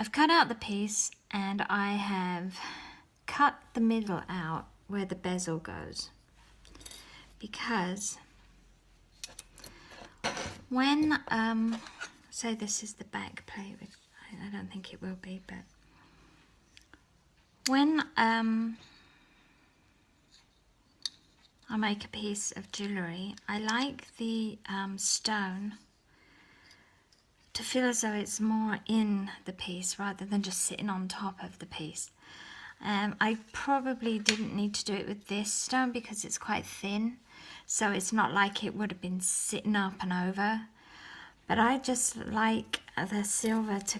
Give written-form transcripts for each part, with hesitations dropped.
I've cut out the piece and I have cut the middle out where the bezel goes, because when say this is the back plate, which I don't think it will be, but when I make a piece of jewellery, I like the stone to feel as though it's more in the piece rather than just sitting on top of the piece. I probably didn't need to do it with this stone because it's quite thin, so it's not like it would have been sitting up and over. But I just like the silver to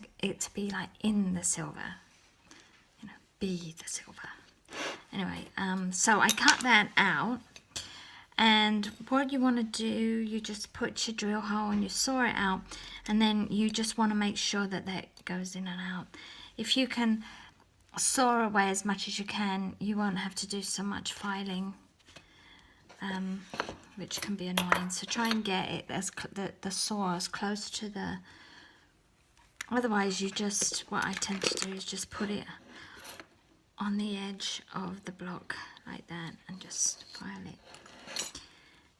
be like in the silver, you know, be the silver. Anyway, so I cut that out. And what you want to do, you just put your drill hole and you saw it out, and then you just want to make sure that that goes in and out. If you can saw away as much as you can, you won't have to do so much filing, which can be annoying. So try and get it as the saw as close to the, otherwise you just, what I tend to do is just put it on the edge of the block like that and just file it.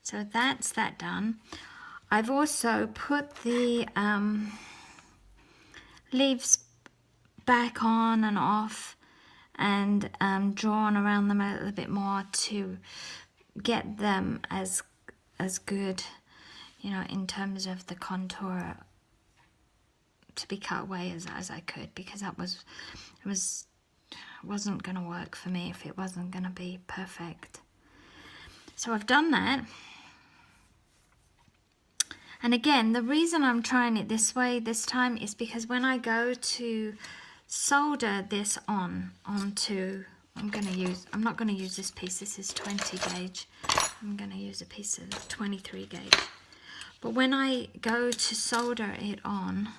So that's that done. I've also put the leaves back on and off and drawn around them a little bit more to get them as good, you know, in terms of the contour to be cut away as I could, because that wasn't going to work for me if it wasn't going to be perfect. So I've done that. And again, the reason I'm trying it this way this time is because when I go to solder this onto, I'm not going to use this piece, this is 20 gauge. I'm going to use a piece of 23 gauge. But when I go to solder it on,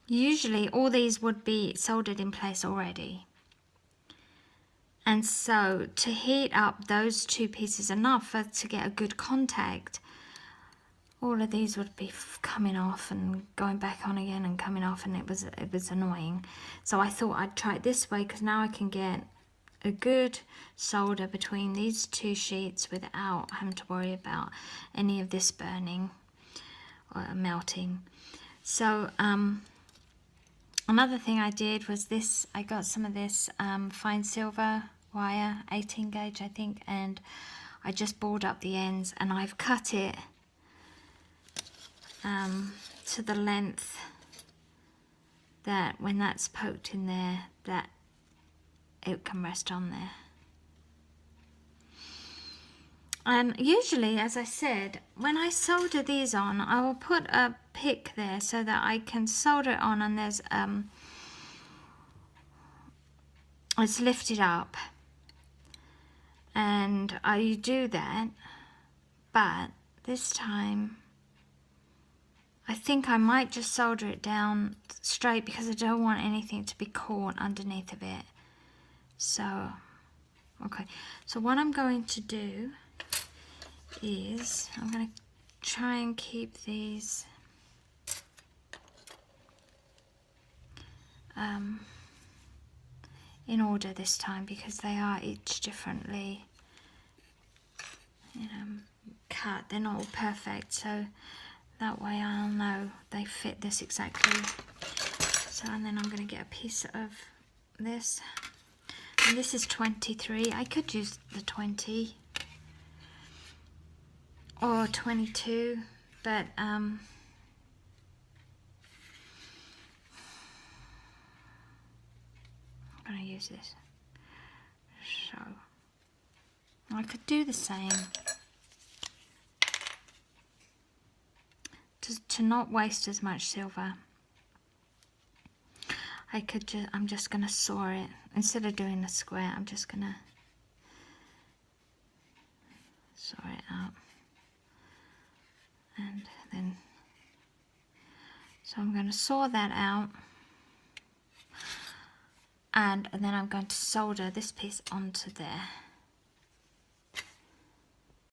usually all these would be soldered in place already. And so to heat up those two pieces enough to get a good contact, all of these would be coming off and going back on again and coming off, and it was annoying. So I thought I'd try it this way, because now I can get a good solder between these two sheets without having to worry about any of this burning or melting. So another thing I did was this, I got some of this fine silver wire, 18 gauge I think, and I just balled up the ends, and I've cut it to the length that when that's poked in there, that it can rest on there. And usually, as I said, when I solder these on, I will put a pick there so that I can solder it on, and there's it's lifted up, and I do that. But this time I think I might just solder it down straight, because I don't want anything to be caught underneath of it. So okay, so what I'm going to do is I'm going to try and keep these in order this time, because they are each differently, you know, cut. They're not all perfect, so that way I'll know they fit this exactly. So, and then I'm going to get a piece of this, and this is 23. I could use the 20 or 22, but I'm going to use this. So I could do the same to not waste as much silver. I'm just going to saw it. Instead of doing a square, I'm just going to saw it out. And then, so I'm going to saw that out, and then I'm going to solder this piece onto there.